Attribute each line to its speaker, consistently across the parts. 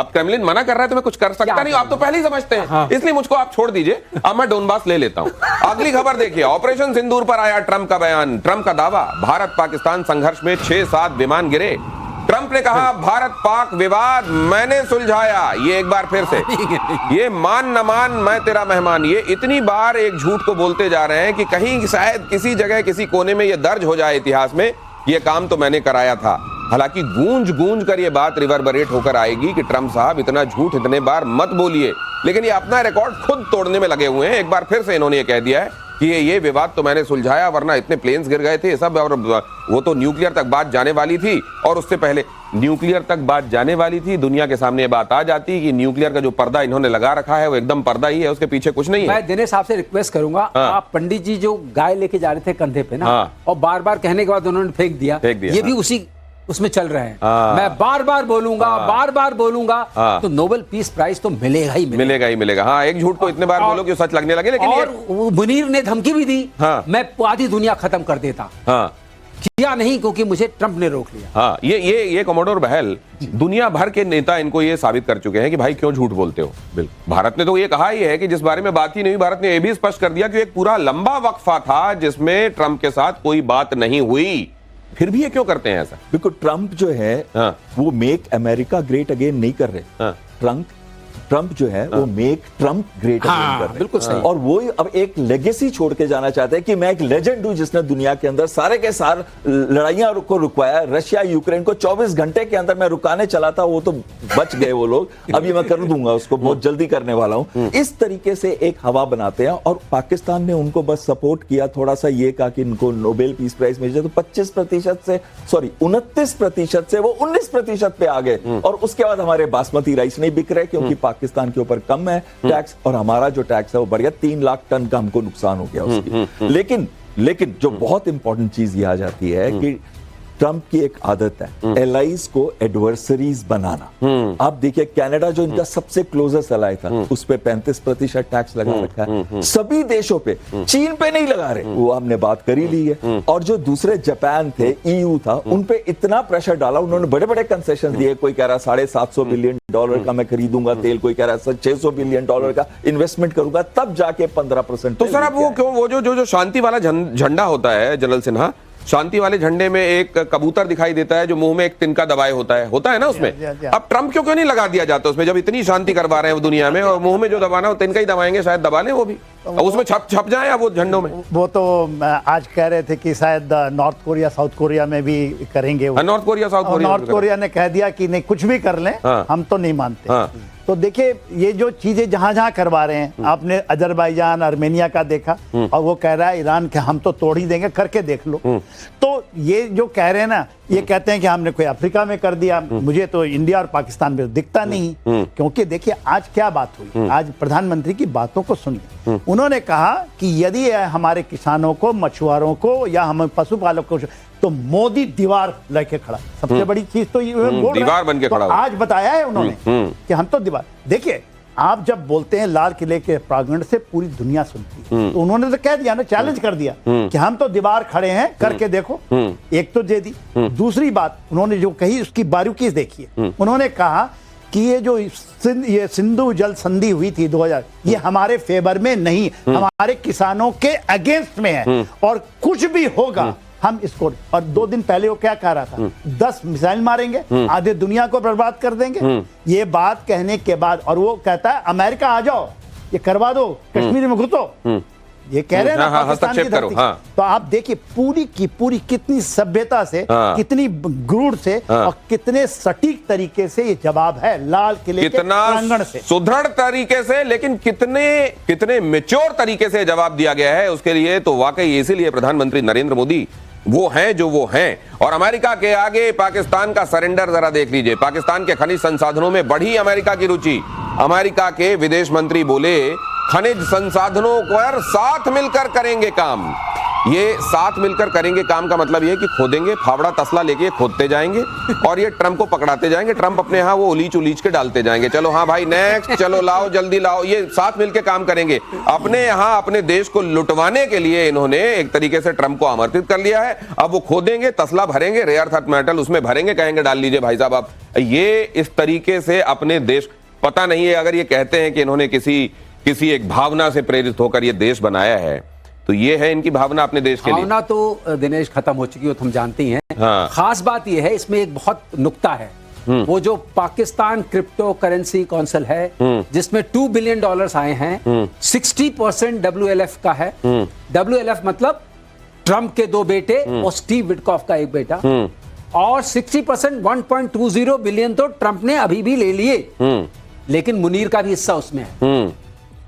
Speaker 1: अब क्रेमलिन मना कर रहा है तो मैं कुछ कर सकता नहीं, आप तो पहले ही समझते हैं। हाँ। इसलिए मुझको आप छोड़ दीजिए, अब मैं डोनबास ले लेता हूं। अगली खबर देखिए, ऑपरेशन सिंदूर पर आया ट्रंप का बयान। ट्रंप का दावा, भारत पाकिस्तान संघर्ष में 6-7 विमान गिरे। ट्रंप ने कहा, भारत पाक विवाद मैंने सुलझाया। ये एक बार फिर से ये मान न मान मैं तेरा मेहमान, ये इतनी बार एक झूठ को बोलते जा रहे हैं कि कहीं शायद किसी जगह किसी कोने में ये दर्ज हो जाए इतिहास में, ये काम तो मैंने कराया था। हालांकि गूंज गूंज कर ये बात रिवर्बरेट होकर आएगी कि ट्रंप साहब इतना झूठ इतने बार मत बोलिए, लेकिन ये अपना रिकॉर्ड खुद तोड़ने में लगे हुए हैं। एक बार फिर से इन्होंने ये कह दिया है कि ये विवाद तो मैंने सुलझाया, वरना इतने प्लेन्स गिर गए थे सब, और वो तो न्यूक्लियर तक बात जाने वाली थी, और उससे पहले न्यूक्लियर तक बात जाने वाली थी, दुनिया के सामने ये बात आ जाती कि न्यूक्लियर का जो पर्दा इन्होंने लगा रखा है वो एकदम पर्दा ही है, उसके पीछे कुछ नहीं है।
Speaker 2: मैं दिनेश साहब से रिक्वेस्ट करूंगा, आप पंडित जी जो गाय लेके जा रहे थे कंधे पे ना, और बार बार कहने के बाद उन्होंने फेंक दिया, ये भी उसी उसमें चल रहे हैं। मैं बार बार बोलूंगा, बार बार बोलूंगा, तो नोबेल पीस प्राइज तो मिलेगा ही
Speaker 1: मिलेगा ही मिलेगा। हाँ, एक झूठ को इतने बार बोलो कि सच लगने लगे। लेकिन
Speaker 2: और मुनीर ने धमकी भी दी, मैं आधी दुनिया खत्म कर देता, किया नहीं क्योंकि मुझे ट्रंप ने रोक लिया।
Speaker 1: हाँ, ये कमोडोर बहल, दुनिया भर के नेता इनको ये साबित कर चुके हैं कि भाई क्यों झूठ बोलते हो। बिल्कुल, भारत ने तो ये कहा ही है कि जिस बारे में बात ही नहीं, भारत ने ये भी स्पष्ट कर दिया कि एक पूरा लंबा वक्फा था जिसमें ट्रंप के साथ कोई बात नहीं हुई। फिर भी ये क्यों करते हैं ऐसा?
Speaker 3: बिल्कुल, ट्रंप जो है वो मेक अमेरिका ग्रेट अगेन नहीं कर रहे। ट्रंप जो है वो मेक ट्रंप ग्रेट अगेन कर रहे हैं।
Speaker 2: बिल्कुल सही।
Speaker 3: और वो अब एक लेगेसी छोड़ के जाना चाहते हैं कि मैं एक लेजेंड हूं जिसने दुनिया के अंदर सारे के सार लड़ाइयां को रुकवाया। रशिया यूक्रेन को 24 घंटे के अंदर मैं रुकाने चला था, वो तो बच गए वो लोग, अभी मैं कर दूंगा उसको, बहुत जल्दी करने वाला हूं। इस तरीके से एक हवा बनाते हैं, और पाकिस्तान ने उनको बस सपोर्ट किया, थोड़ा सा ये कहा कि इनको नोबेल पीस प्राइज मिल जाए, तो 29% से 29% से वो 19% पे आ गए। और उसके बाद हमारे बासमती राइस नहीं बिक रहे क्योंकि पाकिस्तान के ऊपर कम है टैक्स, और हमारा जो टैक्स है वो बढ़ गया, 3 लाख टन का हमको नुकसान हो गया उसकी। लेकिन जो बहुत इंपॉर्टेंट चीज ये आ जाती है कि ट्रंप की एक आदत है एलाइज को एडवर्सरीज बनाना। आप देखिए कनाडा जो इनका सबसे क्लोजेस्ट एलाई था, उस पे 35% टैक्स लगा रखा है। सभी देशों पे, चीन पे नहीं लगा रहे, वो हमने बात करी ली है। और जो दूसरे जापान थे, ईयू था, उन पे इतना प्रेशर डाला, उन्होंने बड़े बड़े कंसेशन दिए। कोई कह रहा है $750 बिलियन का मैं खरीदूंगा तेल, कोई कह रहा है $600 बिलियन का इन्वेस्टमेंट करूंगा, तब जाके 15%।
Speaker 1: तो सर अब वो क्यों, वो जो शांति वाला झंडा होता है जनरल सिन्हा, शांति वाले झंडे में एक कबूतर दिखाई देता है जो मुंह में एक तिनका दबाए होता है ना उसमें। अब ट्रंप क्यों नहीं लगा दिया जाता उसमें, जब इतनी शांति करवा रहे हैं वो दुनिया में, और मुंह में जो दबाना वो तिनका ही दबाएंगे, शायद दबा लें वो भी, उसमें छप जाए या वो झंडों में।
Speaker 4: वो तो आज कह रहे थे कि शायद नॉर्थ कोरिया साउथ कोरिया में भी करेंगे।
Speaker 1: नॉर्थ कोरिया
Speaker 4: ने कह दिया कि नहीं, कुछ भी कर लें, हम तो नहीं मानते। तो देखिए, ये जो चीजें जहां जहां करवा रहे हैं, आपने अजरबैजान अर्मेनिया का देखा, और वो कह रहा है ईरान के हम तो तोड़ ही देंगे, करके देख लो। तो ये जो कह रहे हैं ना, ये कहते हैं कि हमने कोई अफ्रीका में कर दिया, मुझे तो इंडिया और पाकिस्तान में दिखता नहीं। क्योंकि देखिए आज क्या बात हुई, आज प्रधानमंत्री की बातों को सुनिए। उन्होंने कहा कि यदि हमारे किसानों को, मछुआरों को, या हम पशुपालकों को, तो मोदी दीवार लेके खड़ा। सबसे बड़ी चीज तो ये
Speaker 1: दीवार बन के खड़ा,
Speaker 4: आज बताया है उन्होंने कि हम तो दीवार। देखिए, आप जब बोलते हैं लाल किले के प्रांगण से पूरी दुनिया सुनती है, तो उन्होंने तो कह दिया ना, चैलेंज कर दिया कि हम तो दीवार खड़े हैं, करके देखो। एक तो दे दी। दूसरी बात उन्होंने जो कही उसकी बारीकी देखिए। उन्होंने कहा कि ये जो ये सिंधु जल संधि हुई थी 2000, ये हमारे फेवर में नहीं, हमारे किसानों के अगेंस्ट में है, और कुछ भी होगा हम इसको। और 2 दिन पहले वो क्या कह रहा था, 10 मिसाइल मारेंगे, आधे दुनिया को बर्बाद कर देंगे। ये बात कहने के बाद, और वो कहता है अमेरिका आ जाओ, ये करवा दो, कश्मीर में घुसो, ये कह रहे हैं ना पाकिस्तान की धरती। तो आप देखिए पूरी की पूरी कितनी सभ्यता से, कितनी गुरूर से, और कितने सटीक तरीके से ये जवाब है लाल किले के प्रांगण से,
Speaker 1: सुदृढ़ तरीके से, लेकिन कितने मैच्योर तरीके से जवाब दिया गया है। उसके लिए तो वाकई इसीलिए प्रधानमंत्री नरेंद्र मोदी वो हैं जो वो हैं। और अमेरिका के आगे पाकिस्तान का सरेंडर जरा देख लीजिए। पाकिस्तान के खनिज संसाधनों में बढ़ी अमेरिका की रुचि। अमेरिका के विदेश मंत्री बोले खनिज संसाधनों पर साथ मिलकर करेंगे काम। ये साथ मिलकर करेंगे काम का मतलब ये है कि खोदेंगे, फावड़ा तसला लेके खोदते जाएंगे और ये ट्रम्प को पकड़ाते जाएंगे। ट्रम्प अपने यहाँ वो उलीच उलीच के डालते जाएंगे, चलो हाँ भाई नेक्स्ट, चलो लाओ जल्दी लाओ। ये साथ मिलकर काम करेंगे। अपने यहाँ अपने देश को लुटवाने के लिए इन्होंने एक तरीके से ट्रम्प को आमंत्रित कर लिया है। अब वो खोदेंगे, तसला भरेंगे, रेयर अर्थ मेटल उसमें भरेंगे, कहेंगे डाल लीजिए भाई साहब आप। ये इस तरीके से अपने देश, पता नहीं है अगर ये कहते हैं कि इन्होंने किसी एक भावना से प्रेरित होकर ये देश बनाया है, तो ये है इनकी भावना अपने देश के लिए।
Speaker 2: भावना तो दिनेश खत्म हो चुकी है, तो हम जानते हैं।
Speaker 1: हाँ।
Speaker 2: खास बात ये है, इसमें एक बहुत नुक्ता है, वो जो पाकिस्तान क्रिप्टो करेंसी काउंसिल है, जिसमें $2 बिलियन आए हैं, 60% WLF का है। WLF मतलब ट्रम्प के 2 बेटे और स्टीव विटकॉफ का 1 बेटा, और 60% 1.20 बिलियन तो ट्रम्प ने अभी भी ले लिए, लेकिन मुनीर का भी हिस्सा उसमें है।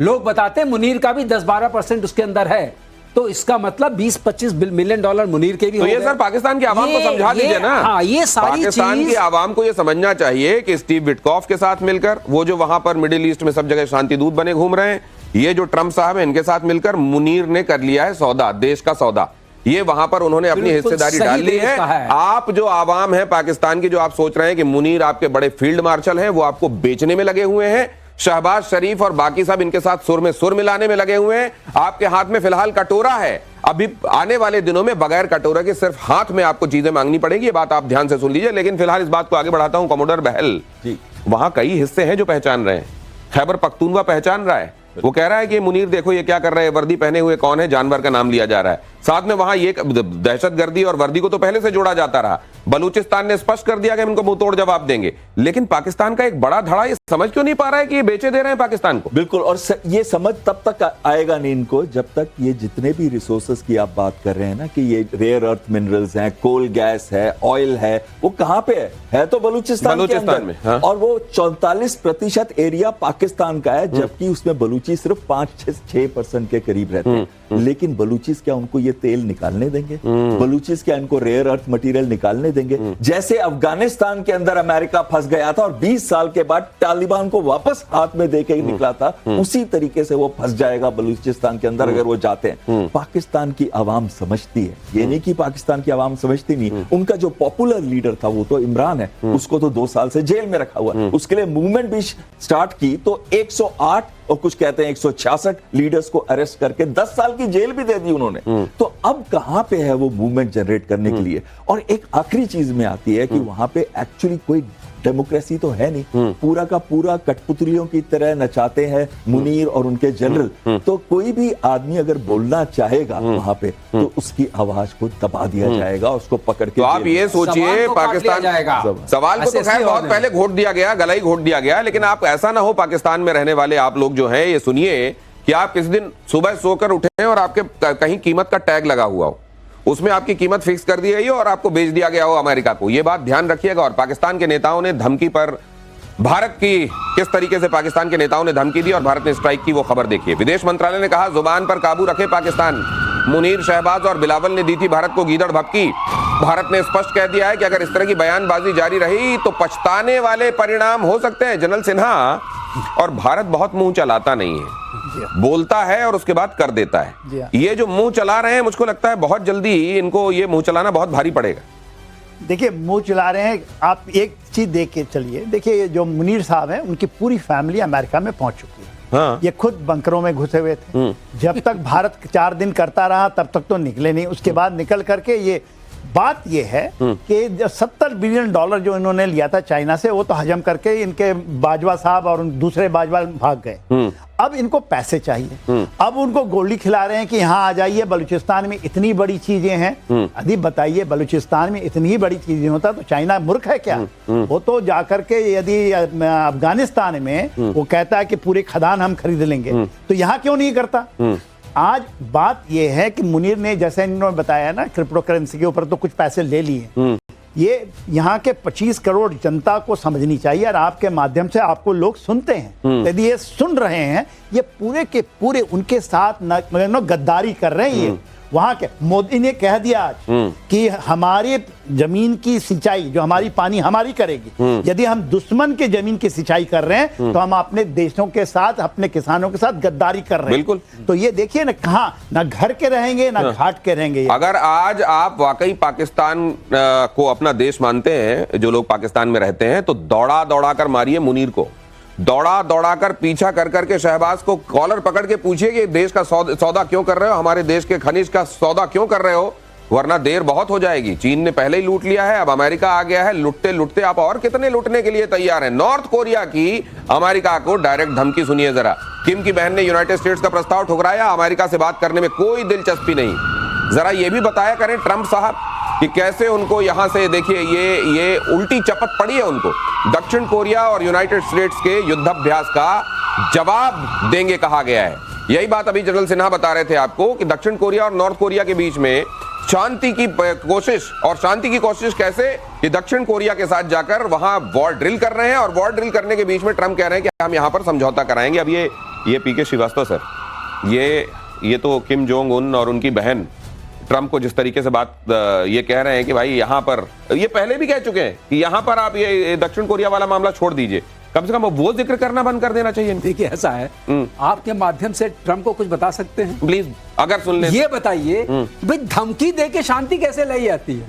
Speaker 2: लोग बताते हैं मुनीर का भी 10-12% उसके अंदर है, तो इसका मतलब 20-25 मिलियन डॉलर मुनीर के भी
Speaker 1: तो
Speaker 2: हो
Speaker 1: ये
Speaker 2: गए।
Speaker 1: सर पाकिस्तान की आवाम को समझा दीजिए ना।
Speaker 2: हाँ, ये सारी
Speaker 1: पाकिस्तान की आवाम को ये समझना चाहिए कि स्टीव विटकॉफ के साथ मिलकर, वो जो वहां पर मिडिल ईस्ट में सब जगह शांति दूत बने घूम रहे हैं, ये जो ट्रम्प साहब है इनके साथ मिलकर मुनीर ने कर लिया है सौदा, देश का सौदा। ये वहां पर उन्होंने अपनी हिस्सेदारी डाल ली है। आप जो आवाम है पाकिस्तान की, जो आप सोच रहे हैं कि मुनीर आपके बड़े फील्ड मार्शल हैं, वो आपको बेचने में लगे हुए हैं। शहबाज शरीफ और बाकी सब इनके साथ सुर में सुर मिलाने में लगे हुए हैं। आपके हाथ में फिलहाल कटोरा है, अभी आने वाले दिनों में बगैर कटोरा के सिर्फ हाथ में आपको चीजें मांगनी पड़ेगी। ये बात आप ध्यान से सुन लीजिए। लेकिन फिलहाल इस बात को आगे बढ़ाता हूं। कमोडर बहल जी, वहां कई हिस्से हैं जो पहचान रहे हैं। खैबर पख्तूनवा पहचान रहा है, वो कह रहा है कि मुनीर देखो ये क्या कर रहे हैं, वर्दी पहने हुए कौन है, जानवर का नाम लिया जा रहा है। साथ में वहां ये दहशतगर्दी और वर्दी को तो पहले से जोड़ा जाता रहा। बलूचिस्तान ने स्पष्ट कर दिया कि हम इनको मुंह तोड़ जवाब देंगे। लेकिन पाकिस्तान का एक बड़ा धड़ा ये समझ क्यों नहीं पा रहा है कि ये बेचे दे रहे हैं पाकिस्तान को?
Speaker 3: बिल्कुल, और ये समझ तब तक आएगा नहीं इनको जब तक ये जितने भी रिसोर्सेस की आप बात कर रहे हैं ना, कि ये रेयर अर्थ मिनरल्स हैं, कोल गैस है, ऑयल है, वो कहां पे है तो बलूचिस्तान के अंदर
Speaker 1: में। हाँ।
Speaker 3: और वो 44% एरिया पाकिस्तान का है, जबकि उसमें बलूची सिर्फ 5-6% के करीब रहते हैं। लेकिन बलूचिस क्या उनको ये तेल निकालने देंगे? बलूचिस क्या इनको रेयर अर्थ मटेरियल निकालने देंगे? जैसे अफगानिस्तान के अंदर अमेरिका फंस गया था और 20 साल के बाद तालिबान को वापस हाथ में देके ही निकला था, उसी तरीके से वो फंस जाएगा बलूचिस्तान के अंदर अगर वो जाते हैं। पाकिस्तान की आवाम समझती है, ये नहीं कि पाकिस्तान की आवाम समझती नहीं। उनका जो पॉपुलर लीडर था वो तो इमरान है, उसको तो 2 साल से जेल में रखा हुआ। उसके लिए मूवमेंट भी स्टार्ट की तो 108 और कुछ कहते हैं 166 लीडर्स को अरेस्ट करके 10 साल की जेल भी दे दी उन्होंने। तो अब कहां पे है वो मूवमेंट जनरेट करने के लिए? और एक आखिरी चीज में आती है कि वहां पे एक्चुअली कोई डेमोक्रेसी तो है नहीं, पूरा का पूरा कठपुतलियों की तरह नचाते हैं मुनीर और उनके जनरल। तो कोई भी आदमी अगर बोलना चाहेगा वहां पे, तो उसकी आवाज को दबा दिया जाएगा, उसको पकड़ के।
Speaker 1: तो आप ये सोचिए, पाकिस्तान सवाल को तो खैर बहुत पहले घोट दिया गया, गला ही घोट दिया गया। लेकिन आप ऐसा ना हो, पाकिस्तान में रहने वाले आप लोग जो हैं, ये सुनिए कि आप किसी दिन सुबह सोकर उठे और आपके कहीं कीमत का टैग लगा हुआ हो, उसमें आपकी कीमत फिक्स कर दी गई हो और आपको बेच दिया गया हो अमेरिका को। यह बात ध्यान रखिएगा। और पाकिस्तान के नेताओं ने धमकी पर, भारत की किस तरीके से पाकिस्तान के नेताओं ने धमकी दी और भारत ने स्ट्राइक की, वो खबर देखिए। विदेश मंत्रालय ने कहा जुबान पर काबू रखे पाकिस्तान। मुनीर, शहबाज और बिलावल ने दी थी भारत को गीदड़ भभकी। भारत ने स्पष्ट कह दिया है कि अगर इस तरह की बयानबाजी जारी रही तो पछताने वाले परिणाम हो सकते हैं। जनरल सिन्हा, और भारत बहुत मुंह चलाता नहीं है, बोलता है और उसके बाद कर देता है। ये जो मुंह चला रहे हैं, मुझको लगता है बहुत जल्दी इनको ये मुंह चलाना बहुत भारी पड़ेगा।
Speaker 4: देखिए, मुंह चला रहे हैं। आप एक चीज देख के चलिए, देखिए जो मुनीर साहब हैं, उनकी पूरी फैमिली अमेरिका में पहुंच चुकी है। हाँ। ये खुद बंकरों में घुसे हुए थे। जब तक भारत 4 दिन करता रहा तब तक तो निकले नहीं। उसके बाद निकल करके ये बात ये है कि जो $70 बिलियन जो इन्होंने लिया था चाइना से, वो तो हजम करके इनके बाजवा साहब और दूसरे बाजवा भाग गए। अब इनको पैसे चाहिए। अब उनको गोली खिला रहे हैं कि यहाँ आ जाइए, बलूचिस्तान में इतनी बड़ी चीजें हैं। अभी बताइए, बलूचिस्तान में इतनी बड़ी चीजें होता तो चाइना मूर्ख है क्या? वो तो जाकर के यदि अफगानिस्तान में वो कहता है कि पूरे खदान हम खरीद लेंगे, तो यहाँ क्यों नहीं करता? आज बात यह है कि मुनीर ने, जैसे इन्होंने बताया ना, क्रिप्टो करेंसी के ऊपर तो कुछ पैसे ले लिए। ये यहाँ के 25 करोड़ जनता को समझनी चाहिए, और आपके माध्यम से आपको लोग सुनते हैं। यदि ये सुन रहे हैं, ये पूरे के पूरे उनके साथ गद्दारी कर रहे हैं। ये वहां के मोदी ने कह दिया आज कि हमारे जमीन की सिंचाई जो हमारी पानी हमारी करेगी, यदि हम दुश्मन के जमीन की सिंचाई कर रहे हैं तो हम अपने देशों के साथ, अपने किसानों के साथ गद्दारी कर रहे हैं।
Speaker 1: बिल्कुल।
Speaker 4: तो ये देखिए ना, कहां ना घर के रहेंगे ना घाट के रहेंगे।
Speaker 1: अगर आज आप वाकई पाकिस्तान को अपना देश मानते हैं, जो लोग पाकिस्तान में रहते हैं, तो दौड़ा दौड़ा कर मारिए मुनीर को, दौड़ा दौड़ा कर पीछा कर करके शहबाज को कॉलर पकड़ के पूछिए कि देश का सौदा क्यों कर रहे हो, हमारे देश के खनिज का सौदा क्यों कर रहे हो, वरना देर बहुत हो जाएगी। चीन ने पहले ही लूट लिया है, अब अमेरिका आ गया है, लुटते लुटते आप और कितने लूटने के लिए तैयार हैं। नॉर्थ कोरिया की अमेरिका को डायरेक्ट धमकी सुनिए जरा। किम की बहन ने यूनाइटेड स्टेट्स का प्रस्ताव ठुकराया, अमेरिका से बात करने में कोई दिलचस्पी नहीं। जरा ये भी बताया करें ट्रंप साहब कि कैसे उनको यहां से, देखिए ये उल्टी चपत पड़ी है उनको। दक्षिण कोरिया और यूनाइटेड स्टेट्स के युद्धाभ्यास का जवाब देंगे कहा गया है। यही बात अभी जनरल सिन्हा बता रहे थे आपको कि दक्षिण कोरिया और नॉर्थ कोरिया के बीच में शांति की कोशिश, और शांति की कोशिश कैसे कि दक्षिण कोरिया के साथ जाकर वहां वॉर ड्रिल कर रहे हैं, और वॉर ड्रिल करने के बीच में ट्रंप कह रहे हैं कि हम यहां पर समझौता कराएंगे। अब ये पीके श्रीवास्तव सर, ये तो किम जोंग उन और उनकी बहन ट्रंप को जिस तरीके से बात ये कह रहे हैं कि भाई यहां पर, ये पहले भी कह चुके हैं कि यहां पर आप ये दक्षिण कोरिया वाला मामला छोड़ दीजिए, कम से कम वो जिक्र करना बंद कर देना चाहिए।
Speaker 2: देखिए ऐसा है, आपके माध्यम से ट्रंप को कुछ बता सकते हैं
Speaker 1: प्लीज, अगर सुन ले।
Speaker 2: ये बताइए भाई, धमकी दे के शांति कैसे लाई जाती है?